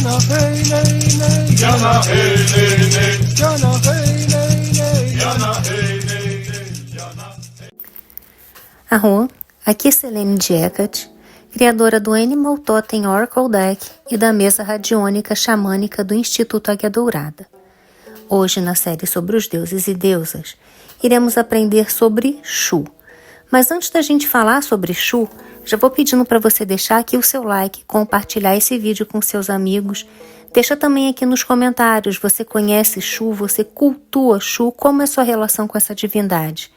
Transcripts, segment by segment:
Yana hey nay nay, Yana hey nay nay, Yana hey nay nay, Yana hey nay nay, Yana. Arro, aqui é Selene Diecat, criadora do Animal Totem Oracle Deck e da mesa radiônica xamânica do Instituto Águia Dourada. Hoje, na série sobre os deuses e deusas, iremos aprender sobre Shu. Mas antes da gente falar sobre Shu, já vou pedindo para você deixar aqui o seu like, compartilhar esse vídeo com seus amigos. Deixa também aqui nos comentários, você conhece Shu, você cultua Shu, como é a sua relação com essa divindade?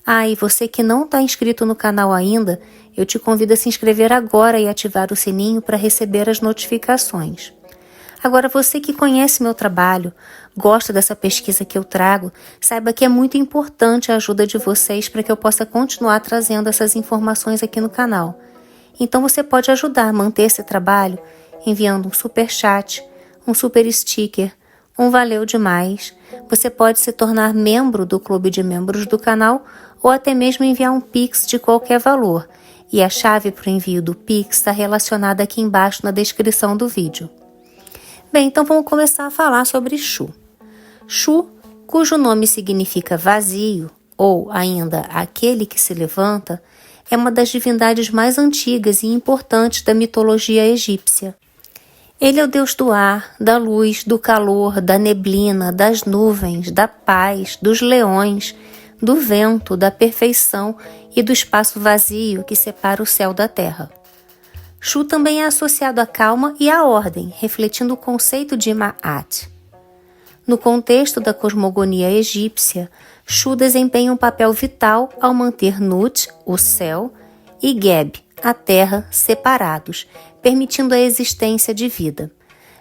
E você que não está inscrito no canal ainda, eu te convido a se inscrever agora e ativar o sininho para receber as notificações. Agora, você que conhece meu trabalho, gosta dessa pesquisa que eu trago, saiba que é muito importante a ajuda de vocês para que eu possa continuar trazendo essas informações aqui no canal. Então você pode ajudar a manter esse trabalho enviando um super chat, um super sticker, um valeu demais. Você pode se tornar membro do clube de membros do canal ou até mesmo enviar um Pix de qualquer valor. E a chave para o envio do Pix está relacionada aqui embaixo na descrição do vídeo. Bem, então vamos começar a falar sobre Shu. Shu, cujo nome significa vazio, ou ainda aquele que se levanta, é uma das divindades mais antigas e importantes da mitologia egípcia. Ele é o deus do ar, da luz, do calor, da neblina, das nuvens, da paz, dos leões, do vento, da perfeição e do espaço vazio que separa o céu da terra. Shu também é associado à calma e à ordem, refletindo o conceito de Ma'at. No contexto da cosmogonia egípcia, Shu desempenha um papel vital ao manter Nut, o céu, e Geb, a terra, separados, permitindo a existência de vida.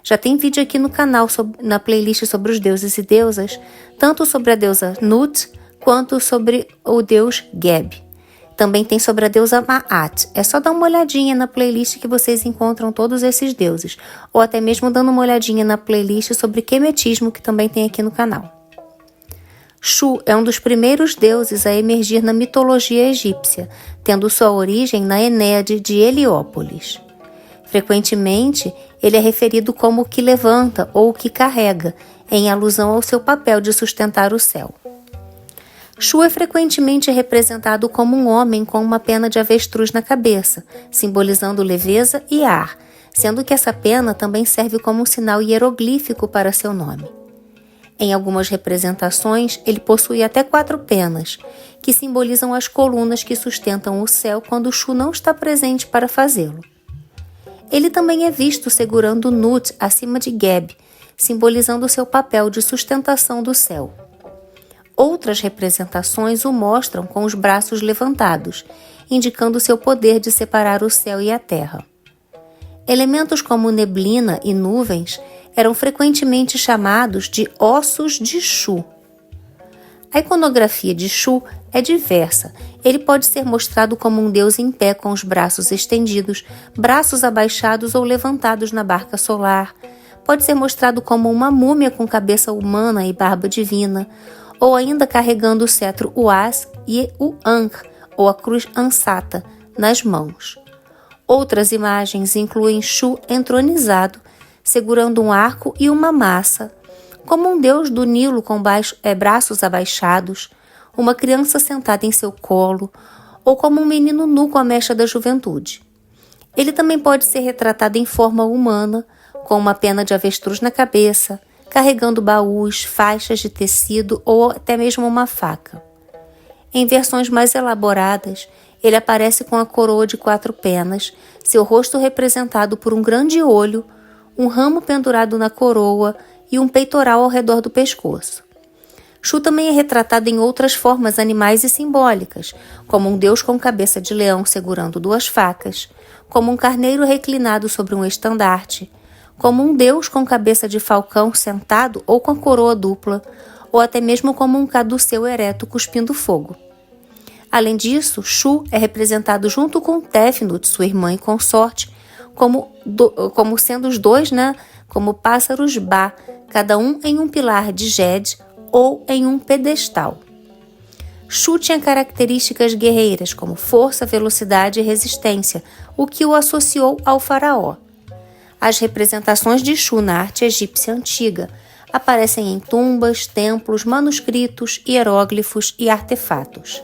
Já tem vídeo aqui no canal na playlist sobre os deuses e deusas, tanto sobre a deusa Nut quanto sobre o deus Geb. Também tem sobre a deusa Ma'at. É só dar uma olhadinha na playlist que vocês encontram todos esses deuses. Ou até mesmo dando uma olhadinha na playlist sobre Kemetismo, que também tem aqui no canal. Shu é um dos primeiros deuses a emergir na mitologia egípcia, tendo sua origem na Enéade de Heliópolis. Frequentemente, ele é referido como o que levanta ou o que carrega, em alusão ao seu papel de sustentar o céu. Shu é frequentemente representado como um homem com uma pena de avestruz na cabeça, simbolizando leveza e ar, sendo que essa pena também serve como um sinal hieroglífico para seu nome. Em algumas representações, ele possui até 4 penas, que simbolizam as colunas que sustentam o céu quando Shu não está presente para fazê-lo. Ele também é visto segurando Nut acima de Geb, simbolizando seu papel de sustentação do céu. Outras representações o mostram com os braços levantados, indicando seu poder de separar o céu e a terra. Elementos como neblina e nuvens eram frequentemente chamados de ossos de Shu. A iconografia de Shu é diversa. Ele pode ser mostrado como um deus em pé com os braços estendidos, braços abaixados ou levantados na barca solar. Pode ser mostrado como uma múmia com cabeça humana e barba divina, ou ainda carregando o cetro Uas e o Ankh, ou a cruz Ansata, nas mãos. Outras imagens incluem Shu entronizado, segurando um arco e uma massa, como um deus do Nilo com braços abaixados, uma criança sentada em seu colo, ou como um menino nu com a mecha da juventude. Ele também pode ser retratado em forma humana, com uma pena de avestruz na cabeça, carregando baús, faixas de tecido ou até mesmo uma faca. Em versões mais elaboradas, ele aparece com a coroa de 4 penas, seu rosto representado por um grande olho, um ramo pendurado na coroa e um peitoral ao redor do pescoço. Shu também é retratado em outras formas animais e simbólicas, como um deus com cabeça de leão segurando 2 facas, como um carneiro reclinado sobre um estandarte, como um deus com cabeça de falcão sentado ou com a coroa dupla, ou até mesmo como um caduceu ereto cuspindo fogo. Além disso, Shu é representado junto com Tefnut, sua irmã e consorte, como sendo os dois, como pássaros Ba, cada um em um pilar de Jed ou em um pedestal. Shu tinha características guerreiras como força, velocidade e resistência, o que o associou ao faraó. As representações de Shu na arte egípcia antiga aparecem em tumbas, templos, manuscritos, hieróglifos e artefatos.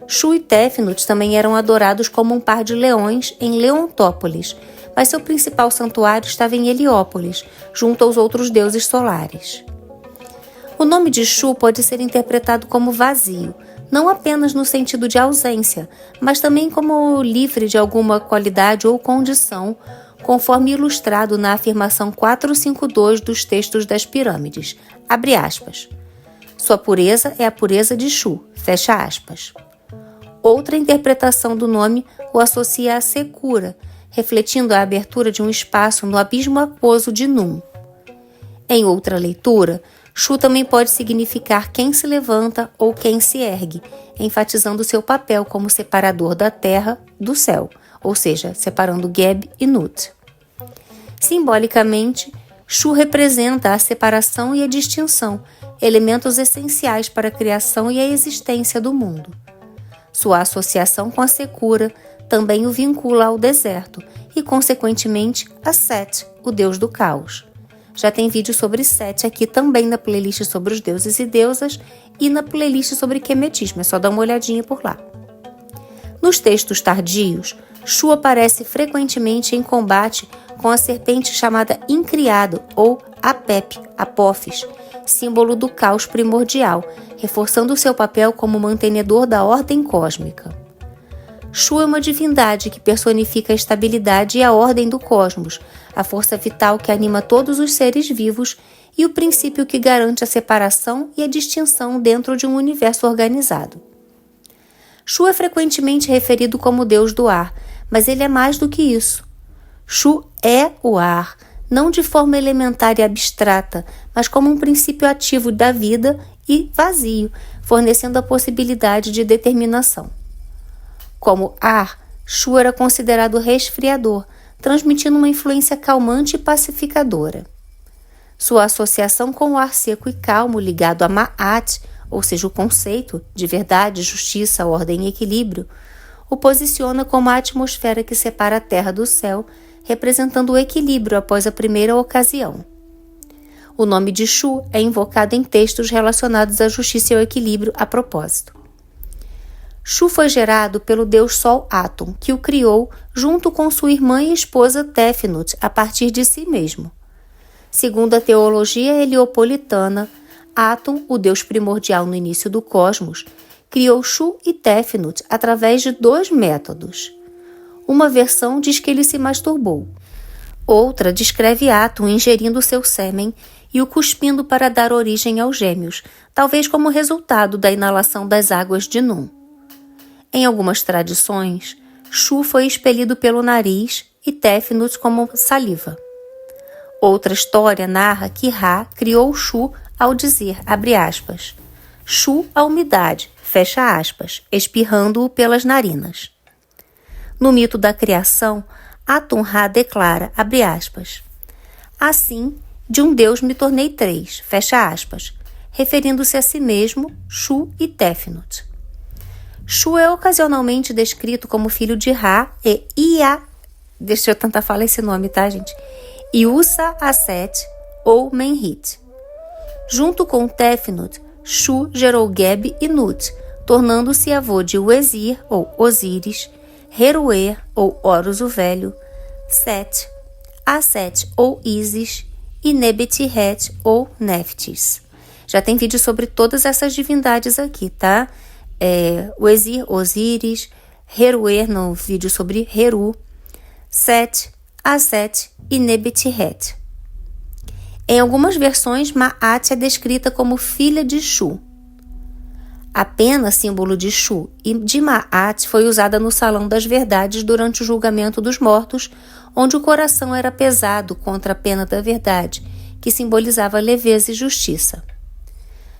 Shu e Tefnut também eram adorados como um par de leões em Leontópolis, mas seu principal santuário estava em Heliópolis, junto aos outros deuses solares. O nome de Shu pode ser interpretado como vazio, não apenas no sentido de ausência, mas também como livre de alguma qualidade ou condição, conforme ilustrado na afirmação 452 dos textos das pirâmides, abre aspas. Sua pureza é a pureza de Shu, fecha aspas. Outra interpretação do nome o associa à secura, refletindo a abertura de um espaço no abismo aquoso de Num. Em outra leitura, Shu também pode significar quem se levanta ou quem se ergue, enfatizando seu papel como separador da terra do céu, ou seja, separando Geb e Nut. Simbolicamente, Shu representa a separação e a distinção, elementos essenciais para a criação e a existência do mundo. Sua associação com a secura também o vincula ao deserto e, consequentemente, a Set, o deus do caos. Já tem vídeo sobre Set aqui também na playlist sobre os deuses e deusas e na playlist sobre quemetismo, é só dar uma olhadinha por lá. Nos textos tardios, Shu aparece frequentemente em combate com a serpente chamada Incriado ou Apep, Apophis, símbolo do caos primordial, reforçando seu papel como mantenedor da ordem cósmica. Shu é uma divindade que personifica a estabilidade e a ordem do cosmos, a força vital que anima todos os seres vivos e o princípio que garante a separação e a distinção dentro de um universo organizado. Shu é frequentemente referido como deus do ar, mas ele é mais do que isso. Shu é o ar, não de forma elementar e abstrata, mas como um princípio ativo da vida e vazio, fornecendo a possibilidade de determinação. Como ar, Shu era considerado resfriador, transmitindo uma influência calmante e pacificadora. Sua associação com o ar seco e calmo ligado a Ma'at, ou seja, o conceito de verdade, justiça, ordem e equilíbrio, o posiciona como a atmosfera que separa a terra do céu, representando o equilíbrio após a primeira ocasião. O nome de Shu é invocado em textos relacionados à justiça e ao equilíbrio a propósito. Shu foi gerado pelo deus Sol Atum, que o criou junto com sua irmã e esposa Tefnut a partir de si mesmo. Segundo a teologia heliopolitana, Atum, o deus primordial no início do cosmos, criou Shu e Tefnut através de 2 métodos. Uma versão diz que ele se masturbou. Outra descreve Atum ingerindo seu sêmen e o cuspindo para dar origem aos gêmeos, talvez como resultado da inalação das águas de Num. Em algumas tradições, Shu foi expelido pelo nariz e Tefnut como saliva. Outra história narra que Ra criou Shu ao dizer, abre aspas, Shu a umidade, fecha aspas, espirrando-o pelas narinas. No mito da criação, Atum-Ra declara, abre aspas, assim, de um deus me tornei 3, fecha aspas, referindo-se a si mesmo, Shu e Tefnut. Shu é ocasionalmente descrito como filho de Ra e deixa eu tentar falar esse nome, tá, gente? Iusa Aset ou Menhit. Junto com Tefnut, Shu gerou Geb e Nut, tornando-se avô de Uezir ou Osíris, Heruer ou Horus o Velho, Set, Aset ou Isis e Nebet-Het ou Neftis. Já tem vídeo sobre todas essas divindades aqui, tá? Uezir, Osíris, Heruer no vídeo sobre Heru, Set, Aset e Nebet-Het. Em algumas versões, Ma'at é descrita como filha de Shu. A pena, símbolo de Shu e de Ma'at, foi usada no Salão das Verdades durante o julgamento dos mortos, onde o coração era pesado contra a pena da verdade, que simbolizava leveza e justiça.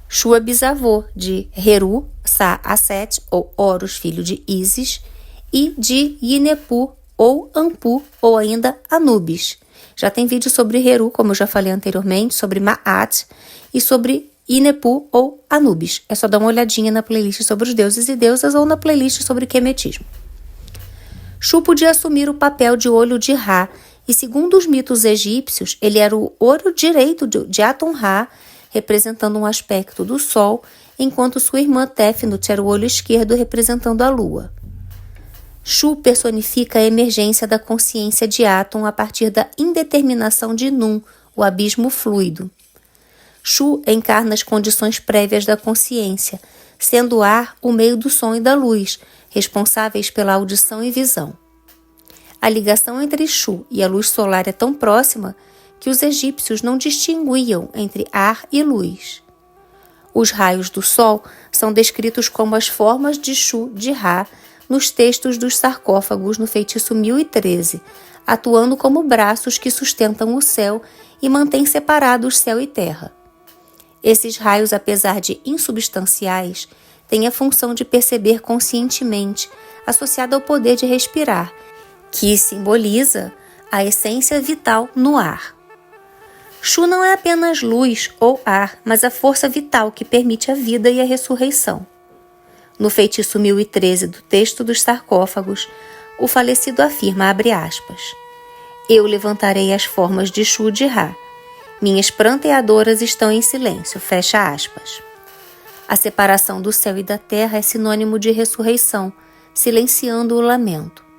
Shu é bisavô de Heru, Sa-Aset, ou Horus, filho de Isis, e de Yinepu, ou Anpu, ou ainda Anubis. Já tem vídeo sobre Heru, como eu já falei anteriormente, sobre Ma'at e sobre Yinepu ou Anubis. É só dar uma olhadinha na playlist sobre os deuses e deusas ou na playlist sobre quemetismo. Shu podia assumir o papel de olho de Ra E segundo os mitos egípcios, ele era o olho direito de Atum-Ra, representando um aspecto do Sol, enquanto sua irmã Tefnut era o olho esquerdo, representando a Lua. Shu personifica a emergência da consciência de Atum a partir da indeterminação de Nun, o abismo fluido. Shu encarna as condições prévias da consciência, sendo o ar o meio do som e da luz, responsáveis pela audição e visão. A ligação entre Shu e a luz solar é tão próxima que os egípcios não distinguiam entre ar e luz. Os raios do sol são descritos como as formas de Shu de Ra nos textos dos sarcófagos no feitiço 1013, atuando como braços que sustentam o céu e mantêm separados céu e terra. Esses raios, apesar de insubstanciais, têm a função de perceber conscientemente, associada ao poder de respirar, que simboliza a essência vital no ar. Shu não é apenas luz ou ar, mas a força vital que permite a vida e a ressurreição. No feitiço 1013 do texto dos sarcófagos, o falecido afirma, abre aspas, eu levantarei as formas de Shu de Ra. Minhas pranteadoras estão em silêncio, fecha aspas. A separação do céu e da terra é sinônimo de ressurreição, silenciando o lamento.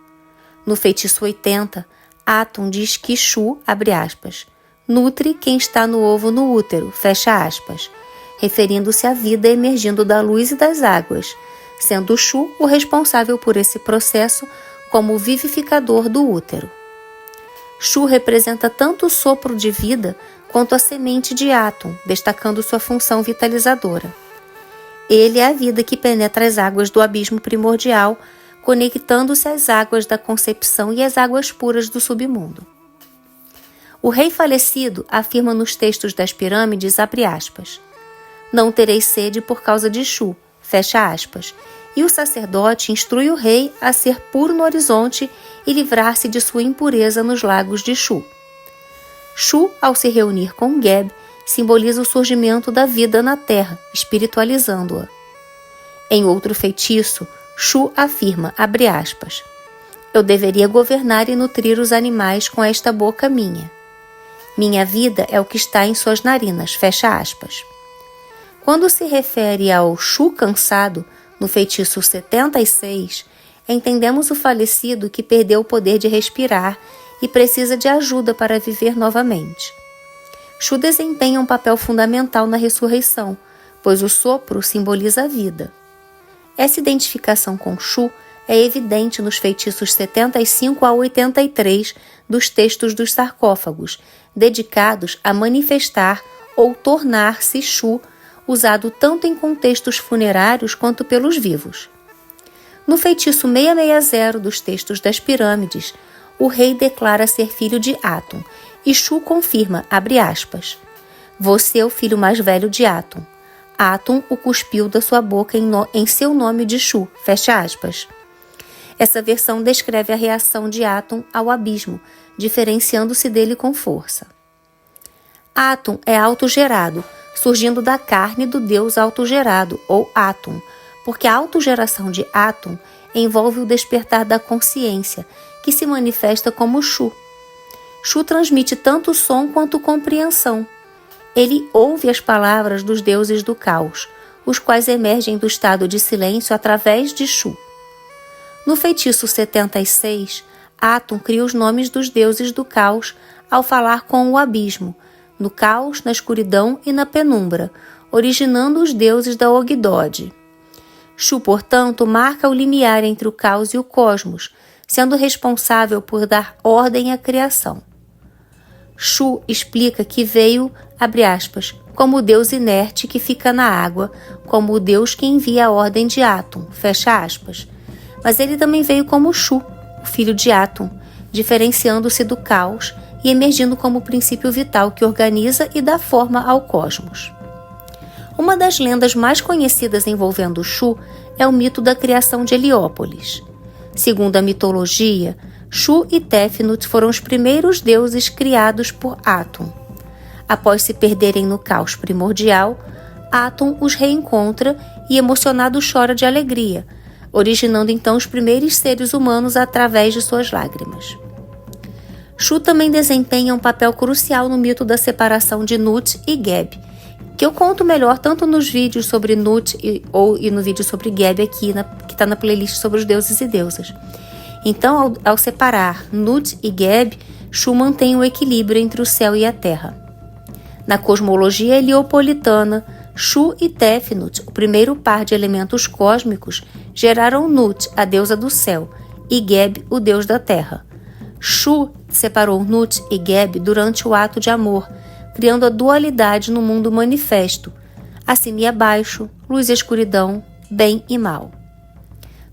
No feitiço 80, Atum diz que Shu, abre aspas, nutre quem está no ovo no útero, fecha aspas, referindo-se à vida emergindo da luz e das águas, sendo Shu o responsável por esse processo como o vivificador do útero. Shu representa tanto o sopro de vida quanto a semente de Atum, destacando sua função vitalizadora. Ele é a vida que penetra as águas do abismo primordial, conectando-se às águas da concepção e às águas puras do submundo. O rei falecido afirma nos textos das pirâmides, abre aspas, não terei sede por causa de Shu, fecha aspas, e o sacerdote instrui o rei a ser puro no horizonte e livrar-se de sua impureza nos lagos de Shu. Shu, ao se reunir com Geb, simboliza o surgimento da vida na terra, espiritualizando-a. Em outro feitiço, Shu afirma, abre aspas, eu deveria governar e nutrir os animais com esta boca minha. Minha vida é o que está em suas narinas, fecha aspas. Quando se refere ao Shu cansado, no feitiço 76, entendemos o falecido que perdeu o poder de respirar e precisa de ajuda para viver novamente. Shu desempenha um papel fundamental na ressurreição, pois o sopro simboliza a vida. Essa identificação com Shu é evidente nos feitiços 75 a 83 dos textos dos sarcófagos, dedicados a manifestar ou tornar-se Shu, usado tanto em contextos funerários quanto pelos vivos. No feitiço 660 dos textos das pirâmides, o rei declara ser filho de Atum, e Shu confirma, abre aspas, você é o filho mais velho de Atum. Atum o cuspiu da sua boca em seu nome de Shu, fecha aspas. Essa versão descreve a reação de Atum ao abismo, diferenciando-se dele com força. Atum é autogerado, surgindo da carne do deus autogerado, ou Atum, porque a autogeração de Atum envolve o despertar da consciência, que se manifesta como Shu. Shu transmite tanto som quanto compreensão. Ele ouve as palavras dos deuses do caos, os quais emergem do estado de silêncio através de Shu. No feitiço 76, Atum cria os nomes dos deuses do caos ao falar com o abismo, no caos, na escuridão e na penumbra, originando os deuses da Ogdod. Shu, portanto, marca o limiar entre o caos e o cosmos, sendo responsável por dar ordem à criação. Shu explica que veio, abre aspas, como o Deus inerte que fica na água, como o Deus que envia a ordem de Atum, fecha aspas. Mas ele também veio como Shu, o filho de Atum, diferenciando-se do caos e emergindo como o princípio vital que organiza e dá forma ao cosmos. Uma das lendas mais conhecidas envolvendo Shu é o mito da criação de Heliópolis. Segundo a mitologia, Shu e Tefnut foram os primeiros deuses criados por Atum. Após se perderem no caos primordial, Atum os reencontra e, emocionado, chora de alegria, originando então os primeiros seres humanos através de suas lágrimas. Shu também desempenha um papel crucial no mito da separação de Nut e Geb, que eu conto melhor tanto nos vídeos sobre Nut e no vídeo sobre Geb aqui, que está na playlist sobre os deuses e deusas. Então, ao separar Nut e Geb, Shu mantém o equilíbrio entre o céu e a terra. Na cosmologia heliopolitana, Shu e Tefnut, o primeiro par de elementos cósmicos, geraram Nut, a deusa do céu, e Geb, o deus da terra. Shu separou Nut e Geb durante o ato de amor, criando a dualidade no mundo manifesto, acima e abaixo, luz e escuridão, bem e mal.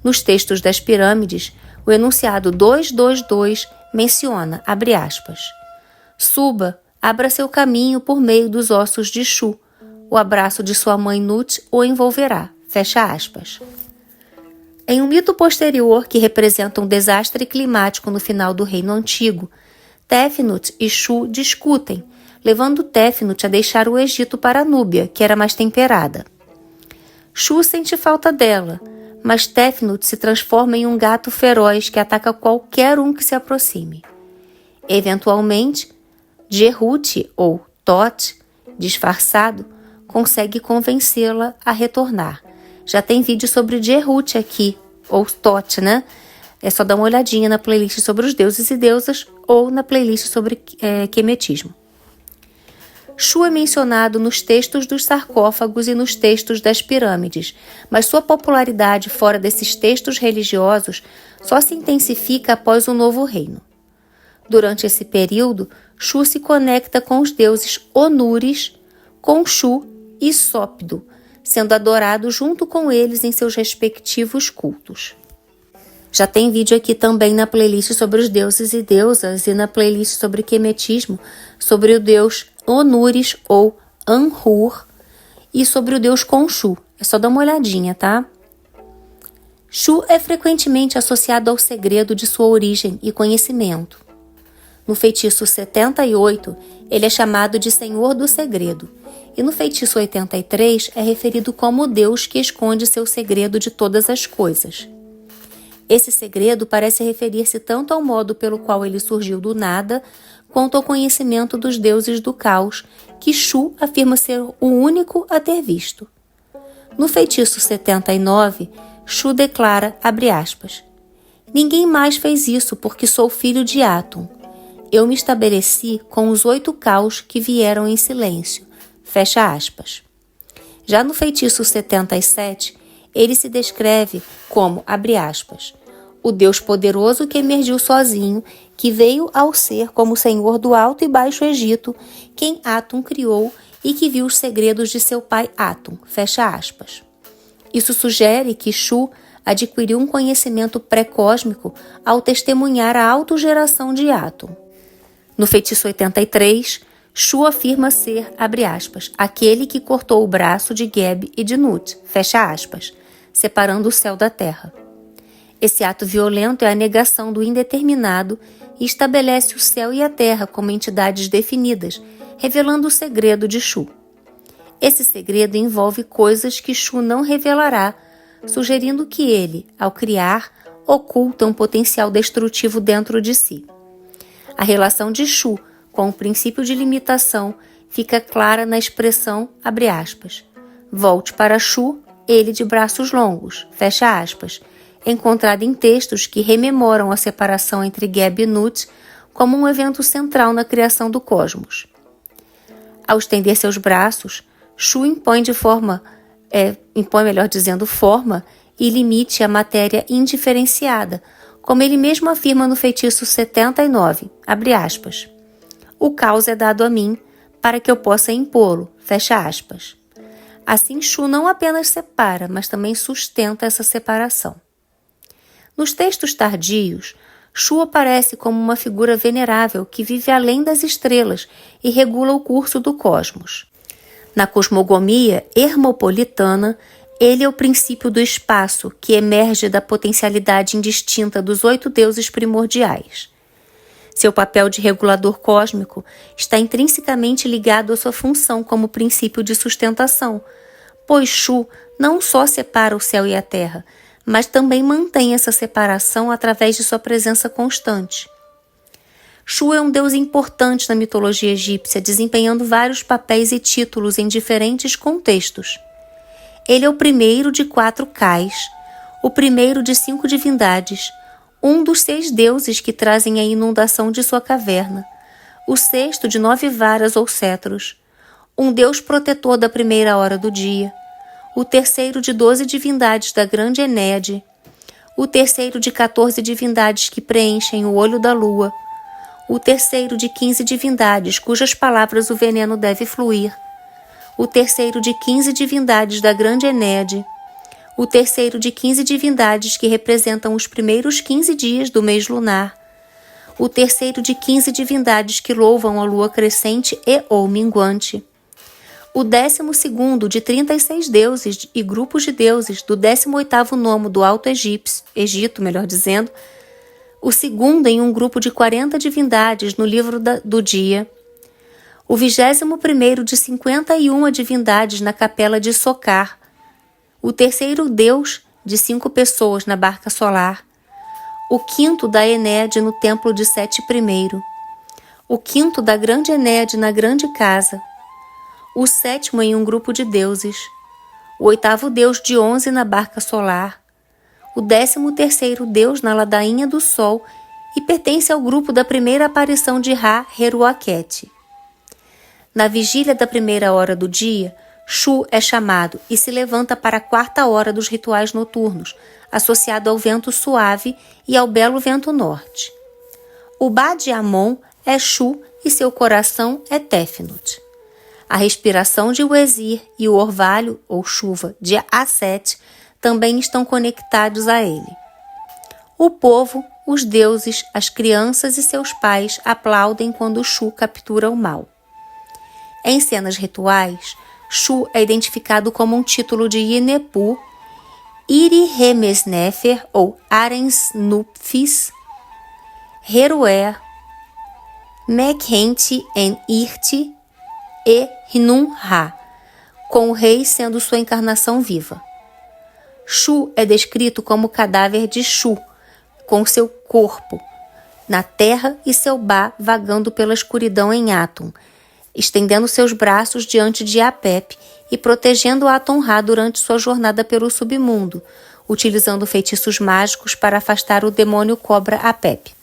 Nos textos das pirâmides, o enunciado 222 menciona, abre aspas, suba, abra seu caminho por meio dos ossos de Shu, o abraço de sua mãe Nut o envolverá, fecha aspas. Em um mito posterior que representa um desastre climático no final do Reino Antigo, Tefnut e Shu discutem, levando Tefnut a deixar o Egito para a Núbia, que era mais temperada. Shu sente falta dela, mas Tefnut se transforma em um gato feroz que ataca qualquer um que se aproxime. Eventualmente, Djehut, ou Tot, disfarçado, consegue convencê-la a retornar. Já tem vídeo sobre Djehut aqui, ou Tot, né? É só dar uma olhadinha na playlist sobre os deuses e deusas ou na playlist sobre quemetismo. Shu é mencionado nos textos dos sarcófagos e nos textos das pirâmides, mas sua popularidade fora desses textos religiosos só se intensifica após o Novo Reino. Durante esse período, Shu se conecta com os deuses Onures, Khonshu e Sópido, sendo adorado junto com eles em seus respectivos cultos. Já tem vídeo aqui também na playlist sobre os deuses e deusas e na playlist sobre quemetismo, sobre o deus Onures ou Anhur e sobre o deus Khonshu. É só dar uma olhadinha, tá? Shu é frequentemente associado ao segredo de sua origem e conhecimento. No feitiço 78, ele é chamado de Senhor do Segredo, e no feitiço 83 é referido como o Deus que esconde seu segredo de todas as coisas. Esse segredo parece referir-se tanto ao modo pelo qual ele surgiu do nada, quanto ao conhecimento dos deuses do caos, que Shu afirma ser o único a ter visto. No feitiço 79, Shu declara, abre aspas, ninguém mais fez isso porque sou filho de Atum. Eu me estabeleci com os 8 caos que vieram em silêncio. Fecha aspas. Já no feitiço 77, ele se descreve como, abre aspas, o Deus poderoso que emergiu sozinho, que veio ao ser como Senhor do Alto e Baixo Egito, quem Atum criou e que viu os segredos de seu pai Atum. Fecha aspas. Isso sugere que Shu adquiriu um conhecimento pré-cósmico ao testemunhar a autogeração de Atum. No feitiço 83, Shu afirma ser, abre aspas, aquele que cortou o braço de Geb e de Nut, fecha aspas, separando o céu da terra. Esse ato violento é a negação do indeterminado e estabelece o céu e a terra como entidades definidas, revelando o segredo de Shu. Esse segredo envolve coisas que Shu não revelará, sugerindo que ele, ao criar, oculta um potencial destrutivo dentro de si. A relação de Shu com o princípio de limitação fica clara na expressão, abre aspas, volte para Shu, ele de braços longos, fecha aspas, encontrada em textos que rememoram a separação entre Geb e Nut como um evento central na criação do cosmos. Ao estender seus braços, Shu impõe forma e limite à matéria indiferenciada, como ele mesmo afirma no feitiço 79, abre aspas, o caos é dado a mim para que eu possa impô-lo, fecha aspas. Assim, Shu não apenas separa, mas também sustenta essa separação. Nos textos tardios, Shu aparece como uma figura venerável que vive além das estrelas e regula o curso do cosmos. Na cosmogonia hermopolitana, ele é o princípio do espaço que emerge da potencialidade indistinta dos 8 deuses primordiais. Seu papel de regulador cósmico está intrinsecamente ligado à sua função como princípio de sustentação, pois Shu não só separa o céu e a terra, mas também mantém essa separação através de sua presença constante. Shu é um deus importante na mitologia egípcia, desempenhando vários papéis e títulos em diferentes contextos. Ele é o primeiro de 4 Kais, o primeiro de 5 divindades, um dos 6 deuses que trazem a inundação de sua caverna, o 6º de 9 varas ou cetros, um deus protetor da primeira hora do dia, o 3º de 12 divindades da grande Enéade, o 3º de 14 divindades que preenchem o olho da lua, o 3º de 15 divindades cujas palavras o veneno deve fluir, o 3º de 15 divindades da grande Enéade, o 3º de 15 divindades que representam os primeiros 15 dias do mês lunar, o 3º de 15 divindades que louvam a lua crescente e ou minguante, o 12º de 36 deuses e grupos de deuses do 18º nomo do Alto Egito, o segundo em um grupo de 40 divindades no livro do dia, o 21º de 51 divindades na capela de Socar, o 3º deus de 5 pessoas na barca solar, o 5º da Enéade no templo de Sete I, o 5º da grande Enéade na grande casa, o 7º em um grupo de deuses, o 8º deus de 11 na barca solar, o 13º deus na ladainha do sol e pertence ao grupo da primeira aparição de Ra-Heruaquete. Na vigília da primeira hora do dia, Shu é chamado e se levanta para a 4ª hora dos rituais noturnos, associado ao vento suave e ao belo vento norte. O Ba de Amon é Shu e seu coração é Tefnut. A respiração de Uezir e o orvalho, ou chuva, de Aset também estão conectados a ele. O povo, os deuses, as crianças e seus pais aplaudem quando Shu captura o mal. Em cenas rituais, Shu é identificado como um título de Yinepu, Iri-Remesnefer ou Arensnupfis, Heruer, Mekhenti en Irti e Hnum-Ra, com o rei sendo sua encarnação viva. Shu é descrito como o cadáver de Shu, com seu corpo na terra e seu Ba vagando pela escuridão em Atum, estendendo seus braços diante de Apep e protegendo Atum-Ra durante sua jornada pelo submundo, utilizando feitiços mágicos para afastar o demônio cobra Apep.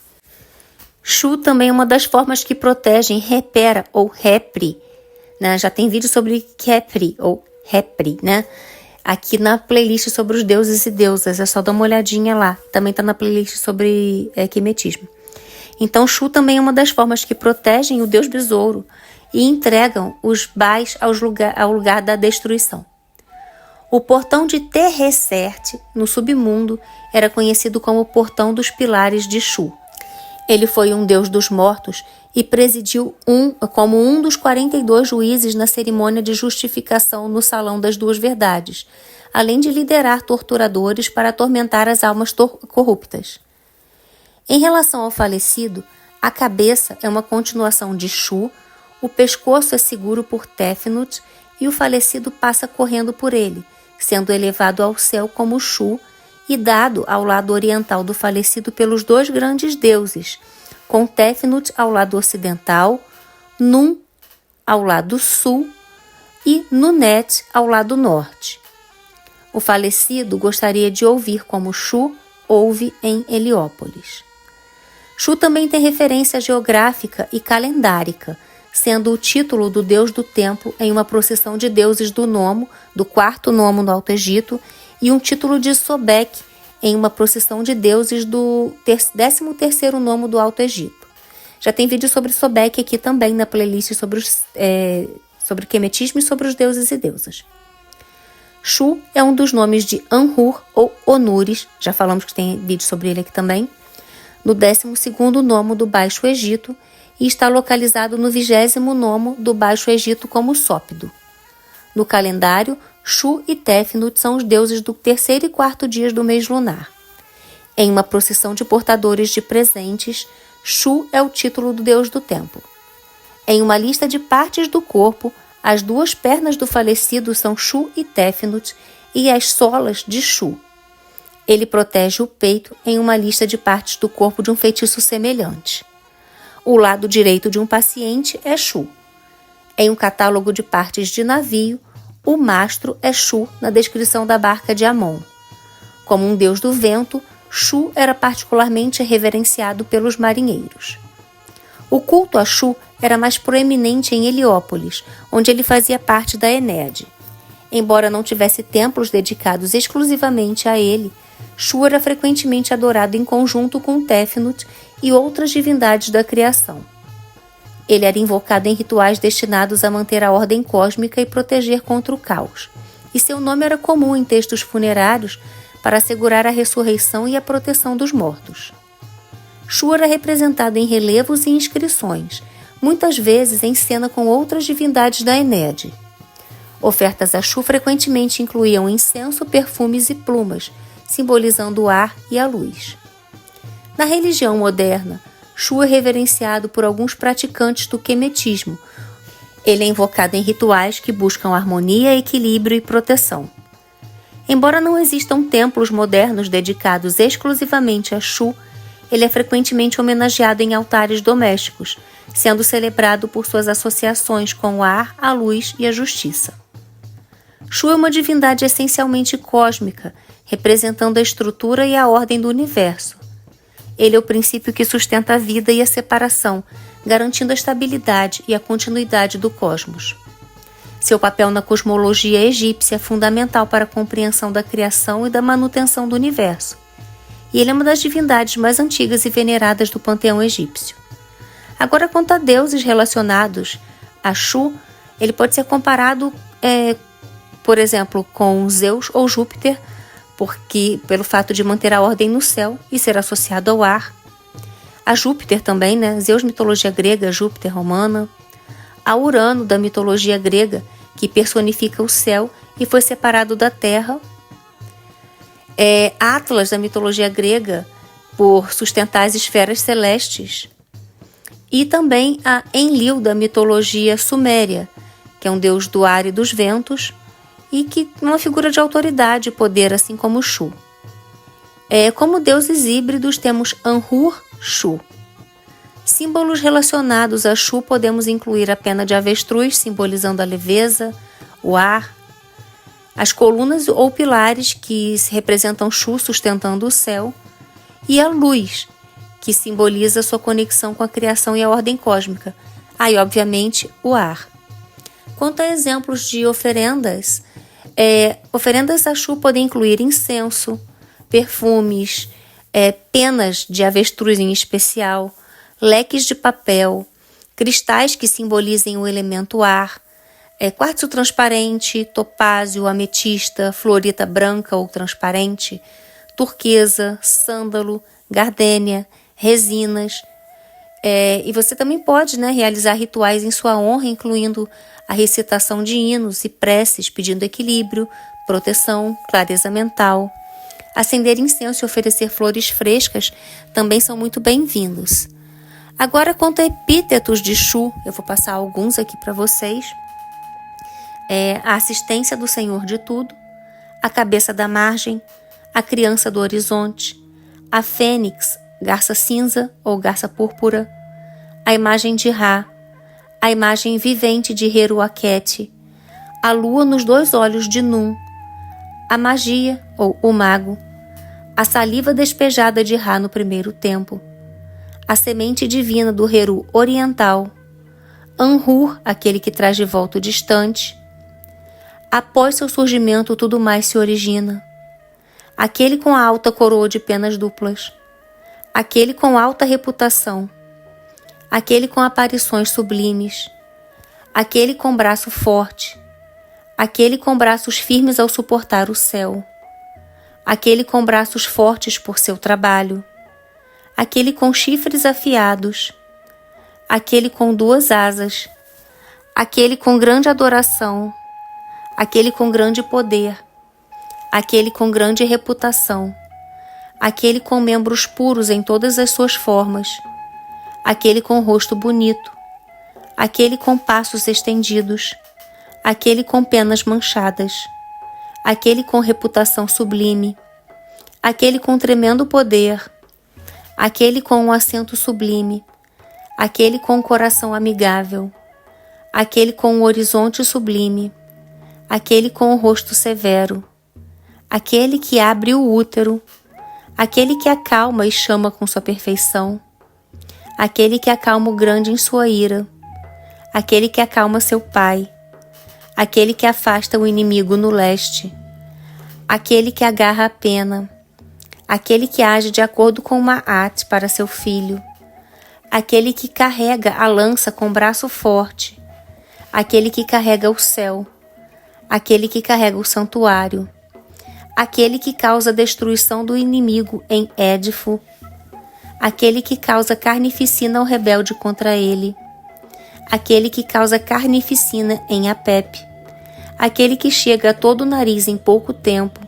Shu também é uma das formas que protegem Repera ou Repri, né? Já tem vídeo sobre Kepri ou Repri, né? Aqui na playlist sobre os deuses e deusas, é só dar uma olhadinha lá. Também está na playlist sobre quimetismo. Então, Shu também é uma das formas que protegem o deus besouro e entregam os Bais ao lugar da destruição. O portão de Terresert, no submundo, era conhecido como o portão dos pilares de Shu. Ele foi um deus dos mortos e presidiu como um dos 42 juízes na cerimônia de justificação no Salão das Duas Verdades, além de liderar torturadores para atormentar as almas corruptas. Em relação ao falecido, a cabeça é uma continuação de Shu, o pescoço é seguro por Tefnut e o falecido passa correndo por ele, sendo elevado ao céu como Shu e dado ao lado oriental do falecido pelos 2 grandes deuses, com Tefnut ao lado ocidental, Nun ao lado sul e Nunet ao lado norte. O falecido gostaria de ouvir como Shu ouve em Heliópolis. Shu também tem referência geográfica e calendárica, sendo o título do deus do templo em uma procissão de deuses do Nomo, do 4º Nomo no Alto Egito, e um título de Sobek em uma procissão de deuses do 13º Nomo do Alto Egito. Já tem vídeo sobre Sobek aqui também na playlist sobre quemetismo e sobre os deuses e deusas. Shu é um dos nomes de Anhur ou Onuris, já falamos que tem vídeo sobre ele aqui também, no 12º Nomo do Baixo Egito e está localizado no 20º Nomo do Baixo Egito como Sópido. No calendário, Shu e Tefnut são os deuses do 3º e 4º dias do mês lunar. Em uma procissão de portadores de presentes, Shu é o título do deus do templo. Em uma lista de partes do corpo, as 2 pernas do falecido são Shu e Tefnut e as solas de Shu. Ele protege o peito em uma lista de partes do corpo de um feitiço semelhante. O lado direito de um paciente é Shu. Em um catálogo de partes de navio, o mastro é Shu na descrição da barca de Amon. Como um deus do vento, Shu era particularmente reverenciado pelos marinheiros. O culto a Shu era mais proeminente em Heliópolis, onde ele fazia parte da Enéade. Embora não tivesse templos dedicados exclusivamente a ele, Shu era frequentemente adorado em conjunto com Tefnut e outras divindades da criação. Ele era invocado em rituais destinados a manter a ordem cósmica e proteger contra o caos, e seu nome era comum em textos funerários para assegurar a ressurreição e a proteção dos mortos. Shu era representado em relevos e inscrições, muitas vezes em cena com outras divindades da Enéade. Ofertas a Shu frequentemente incluíam incenso, perfumes e plumas, simbolizando o ar e a luz. Na religião moderna, Shu é reverenciado por alguns praticantes do quemetismo. Ele é invocado em rituais que buscam harmonia, equilíbrio e proteção. Embora não existam templos modernos dedicados exclusivamente a Shu, ele é frequentemente homenageado em altares domésticos, sendo celebrado por suas associações com o ar, a luz e a justiça. Shu é uma divindade essencialmente cósmica, representando a estrutura e a ordem do universo. Ele é o princípio que sustenta a vida e a separação, garantindo a estabilidade e a continuidade do cosmos. Seu papel na cosmologia egípcia é fundamental para a compreensão da criação e da manutenção do universo. E ele é uma das divindades mais antigas e veneradas do panteão egípcio. Agora, quanto a deuses relacionados a Shu, ele pode ser comparado, por exemplo, com Zeus ou Júpiter, pelo fato de manter a ordem no céu e ser associado ao ar. A Júpiter também, Zeus, mitologia grega, Júpiter, romana. A Urano, da mitologia grega, que personifica o céu e foi separado da terra. Atlas, da mitologia grega, por sustentar as esferas celestes. E também a Enlil, da mitologia suméria, que é um deus do ar e dos ventos, e que é uma figura de autoridade e poder, assim como Shu. Como deuses híbridos, temos Anhur, Shu. Símbolos relacionados a Shu podemos incluir a pena de avestruz, simbolizando a leveza, o ar, as colunas ou pilares que representam Shu sustentando o céu, e a luz, que simboliza sua conexão com a criação e a ordem cósmica. E, obviamente, o ar. Quanto a exemplos de oferendas, oferendas a Shu podem incluir incenso, perfumes, penas de avestruz em especial, leques de papel, cristais que simbolizem o elemento ar, quartzo transparente, topázio, ametista, fluorita branca ou transparente, turquesa, sândalo, gardênia, resinas. E você também pode realizar rituais em sua honra, incluindo a recitação de hinos e preces pedindo equilíbrio, proteção, clareza mental. Acender incenso e oferecer flores frescas também são muito bem-vindos. Agora, quanto a epítetos de Shu, eu vou passar alguns aqui para vocês. A assistência do Senhor de tudo, a cabeça da margem, a criança do horizonte, a fênix, garça cinza ou garça púrpura, a imagem de Ra, a imagem vivente de Heruaquete, a lua nos 2 olhos de Num, a magia ou o mago, a saliva despejada de Ra no primeiro tempo, a semente divina do Heru oriental, Anhur, aquele que traz de volta o distante. Após seu surgimento, tudo mais se origina. Aquele com a alta coroa de penas duplas, aquele com alta reputação, aquele com aparições sublimes, aquele com braço forte, aquele com braços firmes ao suportar o céu, aquele com braços fortes por seu trabalho, aquele com chifres afiados, aquele com 2 asas, aquele com grande adoração, aquele com grande poder, aquele com grande reputação, aquele com membros puros em todas as suas formas, aquele com rosto bonito, aquele com passos estendidos, aquele com penas manchadas, aquele com reputação sublime, aquele com tremendo poder, aquele com um assento sublime, aquele com o coração amigável, aquele com o horizonte sublime, aquele com o rosto severo, aquele que abre o útero, aquele que acalma e chama com sua perfeição, aquele que acalma o grande em sua ira, aquele que acalma seu pai, aquele que afasta o inimigo no leste, aquele que agarra a pena, aquele que age de acordo com Maat para seu filho, aquele que carrega a lança com braço forte, aquele que carrega o céu, aquele que carrega o santuário, aquele que causa a destruição do inimigo em Édifo, aquele que causa carnificina ao rebelde contra ele, aquele que causa carnificina em Apep, aquele que chega a todo o nariz em pouco tempo,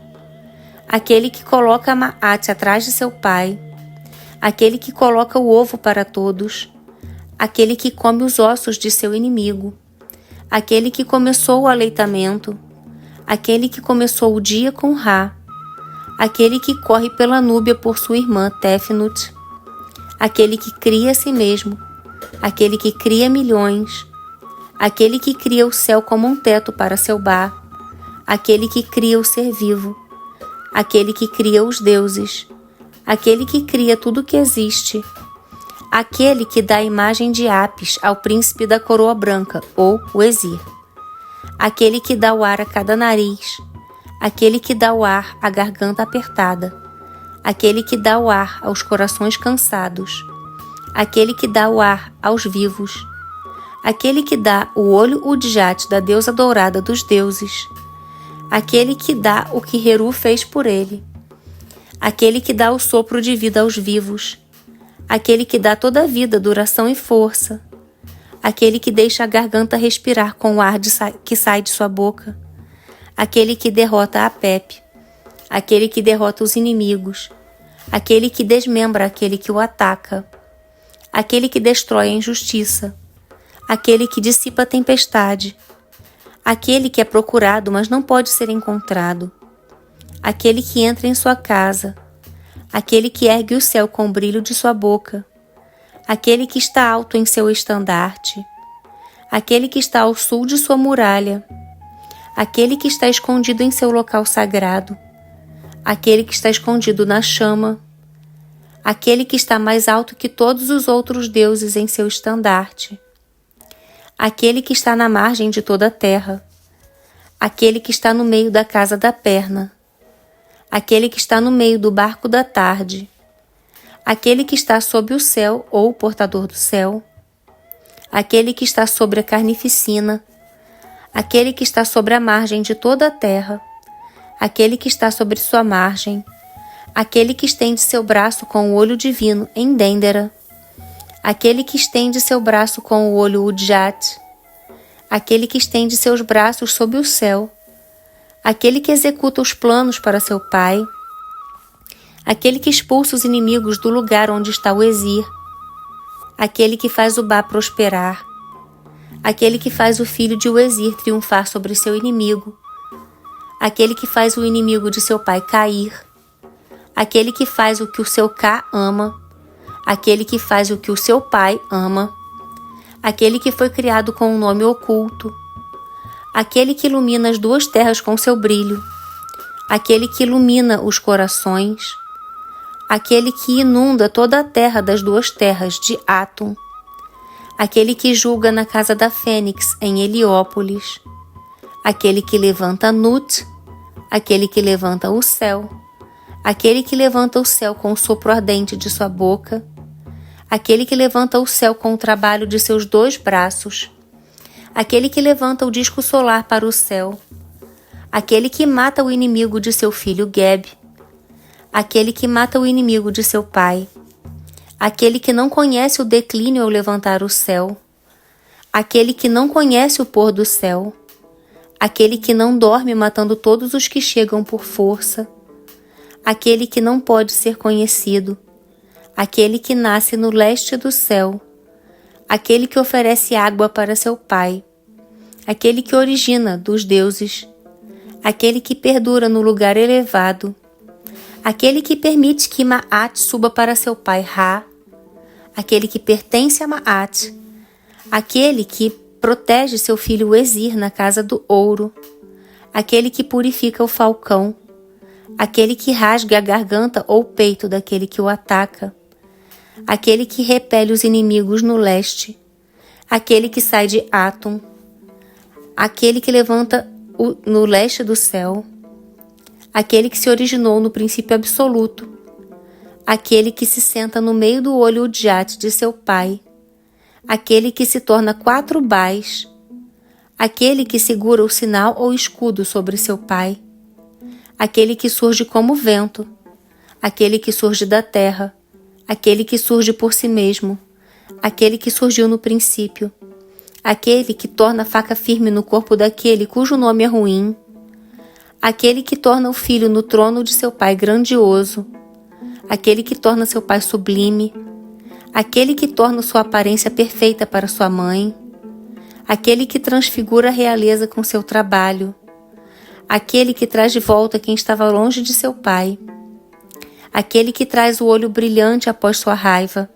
aquele que coloca Maate atrás de seu pai, aquele que coloca o ovo para todos, aquele que come os ossos de seu inimigo, aquele que começou o aleitamento, aquele que começou o dia com Ra, aquele que corre pela núbia por sua irmã Tefnut, aquele que cria a si mesmo, aquele que cria milhões, aquele que cria o céu como um teto para seu bar, aquele que cria o ser vivo, aquele que cria os deuses, aquele que cria tudo que existe, aquele que dá a imagem de Apis ao príncipe da coroa branca, ou o Exir, aquele que dá o ar a cada nariz, aquele que dá o ar à garganta apertada, aquele que dá o ar aos corações cansados, aquele que dá o ar aos vivos, aquele que dá o olho Udjat da deusa dourada dos deuses, aquele que dá o que Heru fez por ele, aquele que dá o sopro de vida aos vivos, aquele que dá toda a vida, duração e força, aquele que deixa a garganta respirar com o ar que sai de sua boca, aquele que derrota a Apep, aquele que derrota os inimigos, aquele que desmembra aquele que o ataca, aquele que destrói a injustiça, aquele que dissipa a tempestade, aquele que é procurado, mas não pode ser encontrado, aquele que entra em sua casa, aquele que ergue o céu com o brilho de sua boca, aquele que está alto em seu estandarte, aquele que está ao sul de sua muralha, aquele que está escondido em seu local sagrado, aquele que está escondido na chama, aquele que está mais alto que todos os outros deuses em seu estandarte, aquele que está na margem de toda a terra, aquele que está no meio da casa da perna, aquele que está no meio do barco da tarde, aquele que está sob o céu ou o portador do céu, aquele que está sobre a carnificina, aquele que está sobre a margem de toda a terra, aquele que está sobre sua margem, aquele que estende seu braço com o olho divino em Dendera, aquele que estende seu braço com o olho Udjat, aquele que estende seus braços sob o céu, aquele que executa os planos para seu pai, aquele que expulsa os inimigos do lugar onde está o Exir, aquele que faz o Bá prosperar, aquele que faz o filho de Uezir triunfar sobre seu inimigo, aquele que faz o inimigo de seu pai cair, aquele que faz o que o seu Ká ama, aquele que faz o que o seu pai ama, aquele que foi criado com um nome oculto, aquele que ilumina as duas terras com seu brilho, aquele que ilumina os corações, aquele que inunda toda a terra das duas terras de Atum, aquele que julga na casa da Fênix em Heliópolis, aquele que levanta Nut, aquele que levanta o céu, aquele que levanta o céu com o sopro ardente de sua boca, aquele que levanta o céu com o trabalho de seus dois braços, aquele que levanta o disco solar para o céu, aquele que mata o inimigo de seu filho Geb, aquele que mata o inimigo de seu pai, aquele que não conhece o declínio ao levantar o céu, aquele que não conhece o pôr do céu, aquele que não dorme matando todos os que chegam por força, aquele que não pode ser conhecido, aquele que nasce no leste do céu, aquele que oferece água para seu pai, aquele que origina dos deuses, aquele que perdura no lugar elevado, aquele que permite que Maat suba para seu pai Ra, aquele que pertence a Maat, aquele que protege seu filho Ezir na casa do ouro, aquele que purifica o falcão, aquele que rasga a garganta ou o peito daquele que o ataca, aquele que repele os inimigos no leste, aquele que sai de Atum, aquele que levanta no leste do céu, aquele que se originou no princípio absoluto, aquele que se senta no meio do olho Udiat de seu pai, aquele que se torna 4 bais, aquele que segura o sinal ou escudo sobre seu pai, aquele que surge como vento, aquele que surge da terra, aquele que surge por si mesmo, aquele que surgiu no princípio, aquele que torna a faca firme no corpo daquele cujo nome é ruim, aquele que torna o filho no trono de seu pai grandioso, aquele que torna seu pai sublime, aquele que torna sua aparência perfeita para sua mãe, aquele que transfigura a realeza com seu trabalho, aquele que traz de volta quem estava longe de seu pai, aquele que traz o olho brilhante após sua raiva,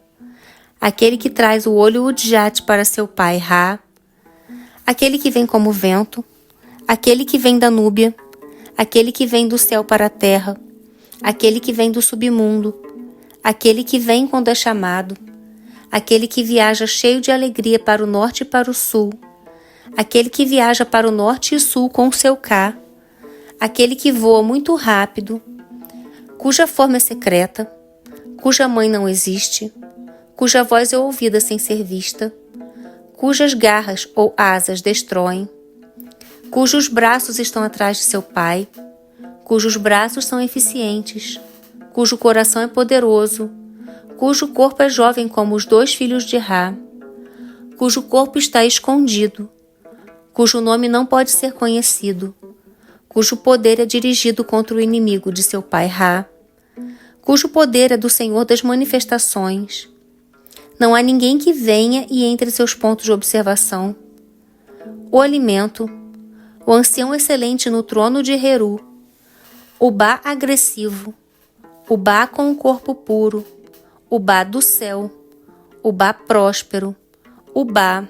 aquele que traz o olho Udjat para seu pai Ra, aquele que vem como vento, aquele que vem da Núbia, aquele que vem do céu para a terra, aquele que vem do submundo, aquele que vem quando é chamado, aquele que viaja cheio de alegria para o norte e para o sul, aquele que viaja para o norte e sul com o seu Cá, aquele que voa muito rápido, cuja forma é secreta, cuja mãe não existe, cuja voz é ouvida sem ser vista, cujas garras ou asas destroem, cujos braços estão atrás de seu pai, cujos braços são eficientes, cujo coração é poderoso, cujo corpo é jovem como os 2 filhos de Ra, cujo corpo está escondido, cujo nome não pode ser conhecido, cujo poder é dirigido contra o inimigo de seu pai Ra, cujo poder é do Senhor das manifestações. Não há ninguém que venha e entre seus pontos de observação. O alimento, o ancião excelente no trono de Heru, o Bá agressivo, o Bá com o corpo puro, o Bá do céu, o Bá próspero, o Bá,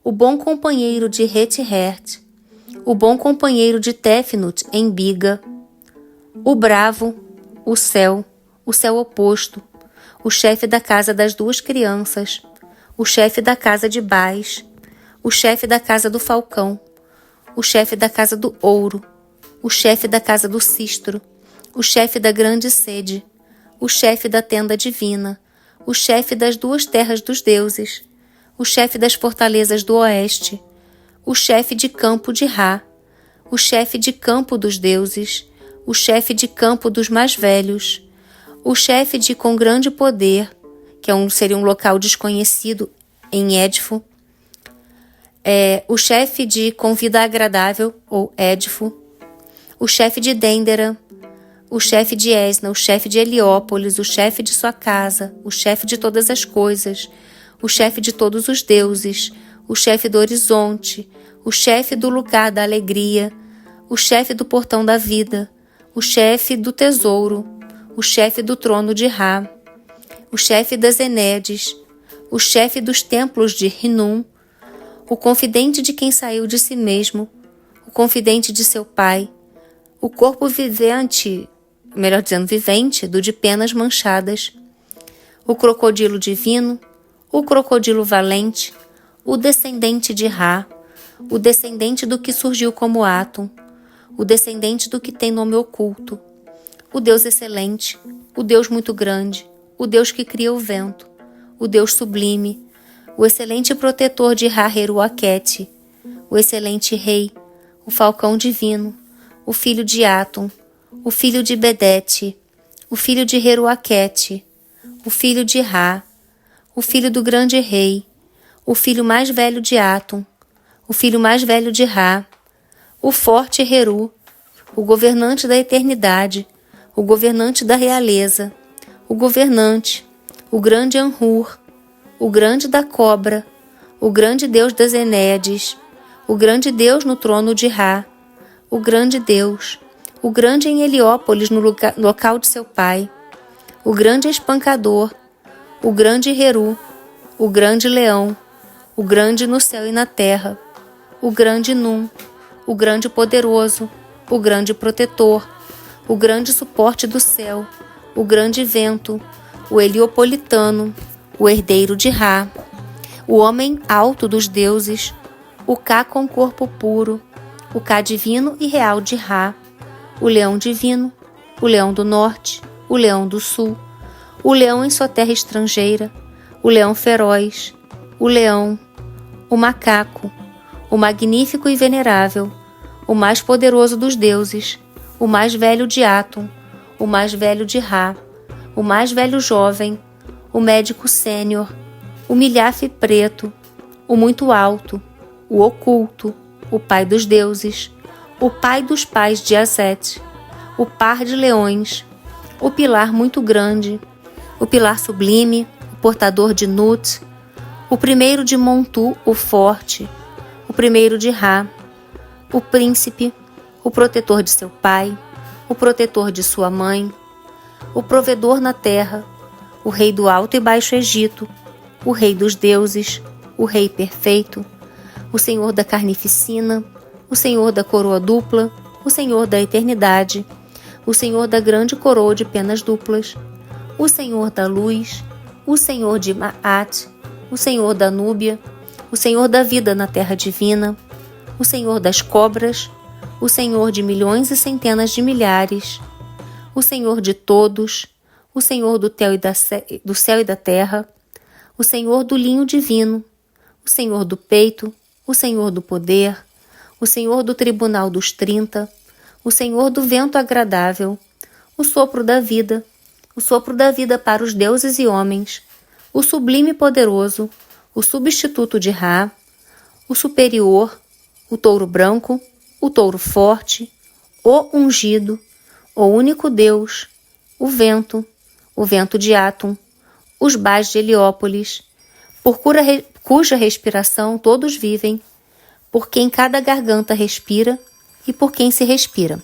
o bom companheiro de Het-Hert, o bom companheiro de Tefnut em Biga, o bravo, o céu oposto, o chefe da casa das 2 crianças, o chefe da casa de Bás, o chefe da casa do falcão, o chefe da casa do ouro, o chefe da casa do cistro, o chefe da grande sede, o chefe da tenda divina, o chefe das 2 terras dos deuses, o chefe das fortalezas do oeste, o chefe de campo de Ra, o chefe de campo dos deuses, o chefe de campo dos mais velhos, o chefe de com grande poder, que seria um local desconhecido em Édifo, o chefe de com vida agradável, ou Édifo, o chefe de Dendera, o chefe de Esna, o chefe de Heliópolis, o chefe de sua casa, o chefe de todas as coisas, o chefe de todos os deuses, o chefe do horizonte, o chefe do lugar da alegria, o chefe do portão da vida, o chefe do tesouro, o chefe do trono de Ra, o chefe das Enedes, o chefe dos templos de Hinum, o confidente de quem saiu de si mesmo, o confidente de seu pai, o corpo vivente, vivente, do de penas manchadas, o crocodilo divino, o crocodilo valente, o descendente de Ra, o descendente do que surgiu como Atum, o descendente do que tem nome oculto, o Deus excelente, o Deus muito grande, o Deus que cria o vento, o Deus sublime, o excelente protetor de Ra-Heru-Aquete, o excelente rei, o falcão divino, o filho de Atum, o filho de Bedete, o filho de Heru-Aquete, o filho de Ra, o filho do grande rei, o filho mais velho de Atum, o filho mais velho de Ra, o forte Heru, o governante da eternidade, o governante da realeza, o governante, o grande Anhur, o grande da cobra, o grande Deus das Enéades, o grande Deus no trono de Ra, o grande Deus, o grande em Heliópolis no local de seu pai, o grande espancador, o grande Heru, o grande leão, o grande no céu e na terra, o grande Num, o grande poderoso, o grande protetor, o grande suporte do céu, o grande vento, o heliopolitano, o herdeiro de Ra, o homem alto dos deuses, o Ka com corpo puro, o Ka divino e real de Ra, o leão divino, o leão do norte, o leão do sul, o leão em sua terra estrangeira, o leão feroz, o leão, o macaco, o magnífico e venerável, o mais poderoso dos deuses, o mais velho de Atum, o mais velho de Ra, o mais velho jovem, o médico sênior, o milhafe preto, o muito alto, o oculto, o pai dos deuses, o pai dos pais de Azet, o par de leões, o pilar muito grande, o pilar sublime, o portador de Nut, o primeiro de Montu, o forte, o primeiro de Ra, o príncipe, o protetor de seu pai, o protetor de sua mãe, o provedor na terra, o rei do Alto e Baixo Egito, o rei dos deuses, o rei perfeito, o senhor da carnificina, o senhor da coroa dupla, o senhor da eternidade, o senhor da grande coroa de penas duplas, o senhor da luz, o senhor de Maat, o senhor da núbia, o senhor da vida na terra divina, o senhor das cobras, o senhor de milhões e centenas de milhares, o senhor de todos, o senhor do céu e da terra, o senhor do linho divino, o senhor do peito, o senhor do poder, o senhor do tribunal dos 30, o senhor do vento agradável, o sopro da vida para os deuses e homens, o sublime e poderoso, o substituto de Ra, o superior, o touro branco, o touro forte, o ungido, o único Deus, o vento de Atum, os Bás de Heliópolis, por cuja respiração todos vivem, por quem cada garganta respira e por quem se respira.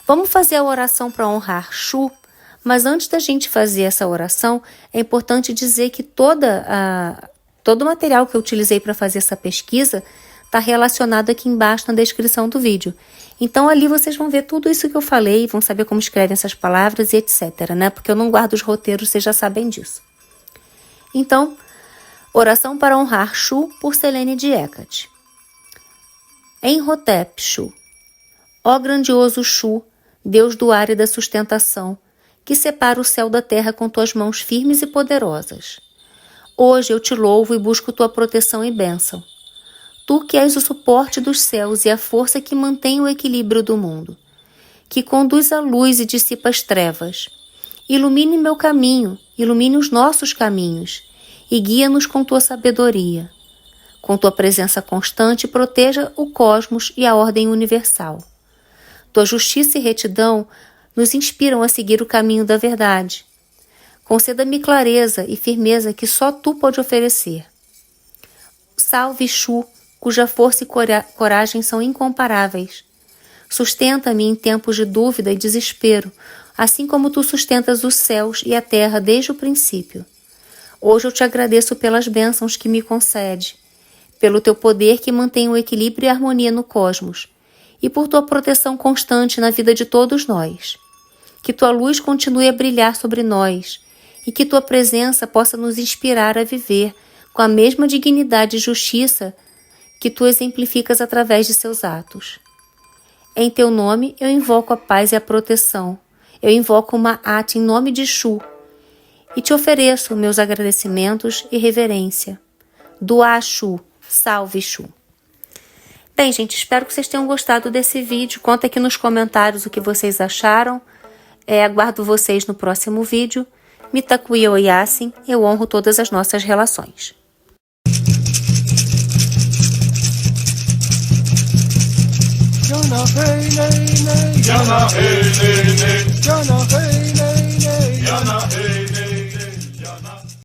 Vamos fazer a oração para honrar Shu, mas antes da gente fazer essa oração, é importante dizer que todo o material que eu utilizei para fazer essa pesquisa está relacionado aqui embaixo na descrição do vídeo. Então ali vocês vão ver tudo isso que eu falei, vão saber como escrevem essas palavras e etc, né? Porque eu não guardo os roteiros, vocês já sabem disso. Então, oração para honrar Shu por Selene de Hecate. Enhotep, Shu. Ó grandioso Shu, Deus do ar e da sustentação, que separa o céu da terra com tuas mãos firmes e poderosas. Hoje eu te louvo e busco tua proteção e bênção. Tu que és o suporte dos céus e a força que mantém o equilíbrio do mundo, que conduz a luz e dissipa as trevas. Ilumine meu caminho, ilumine os nossos caminhos e guia-nos com tua sabedoria. Com tua presença constante, proteja o cosmos e a ordem universal. Tua justiça e retidão nos inspiram a seguir o caminho da verdade. Conceda-me clareza e firmeza que só tu pode oferecer. Salve Shu, cuja força e coragem são incomparáveis. Sustenta-me em tempos de dúvida e desespero, assim como tu sustentas os céus e a terra desde o princípio. Hoje eu te agradeço pelas bênçãos que me concede, pelo teu poder que mantém o equilíbrio e a harmonia no cosmos, e por tua proteção constante na vida de todos nós. Que tua luz continue a brilhar sobre nós, e que tua presença possa nos inspirar a viver com a mesma dignidade e justiça que tu exemplificas através de seus atos. Em teu nome eu invoco a paz e a proteção. Eu invoco uma Ma'at em nome de Shu e te ofereço meus agradecimentos e reverência. Duá Shu, salve Shu. Bem, gente, espero que vocês tenham gostado desse vídeo. Conta aqui nos comentários o que vocês acharam. Aguardo vocês no próximo vídeo. Mitakuye Oyasin, eu honro todas as nossas relações. Yana hey nay nay, Yana hey nay nay, Yana hey nay nay, Yana hey.